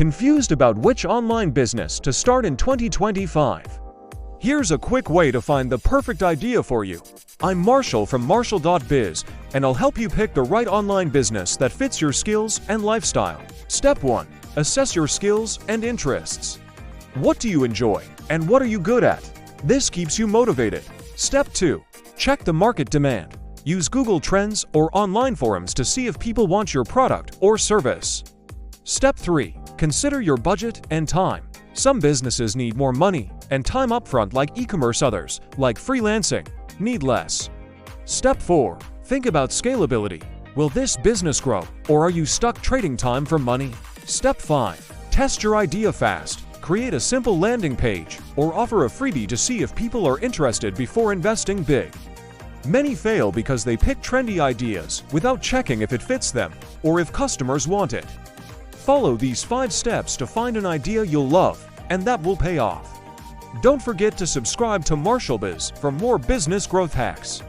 Confused about which online business to start in 2025? Here's a quick way to find the perfect idea for you. I'm Marshall from MarshalBiz, and I'll help you pick the right online business that fits your skills and lifestyle. Step 1. Assess your skills and interests. What do you enjoy, and what are you good at? This keeps you motivated. Step 2. Check the market demand. Use Google Trends or online forums to see if people want your product or service. Step 3. Consider your budget and time. Some businesses need more money and time upfront, like e-commerce. Others, like freelancing, need less. Step 4. Think about scalability. Will this business grow, or are you stuck trading time for money? Step 5. Test your idea fast. Create a simple landing page or offer a freebie to see if people are interested before investing big. Many fail because they pick trendy ideas without checking if it fits them or if customers want it. Follow these 5 steps to find an idea you'll love and that will pay off. Don't forget to subscribe to MarshalBiz for more business growth hacks.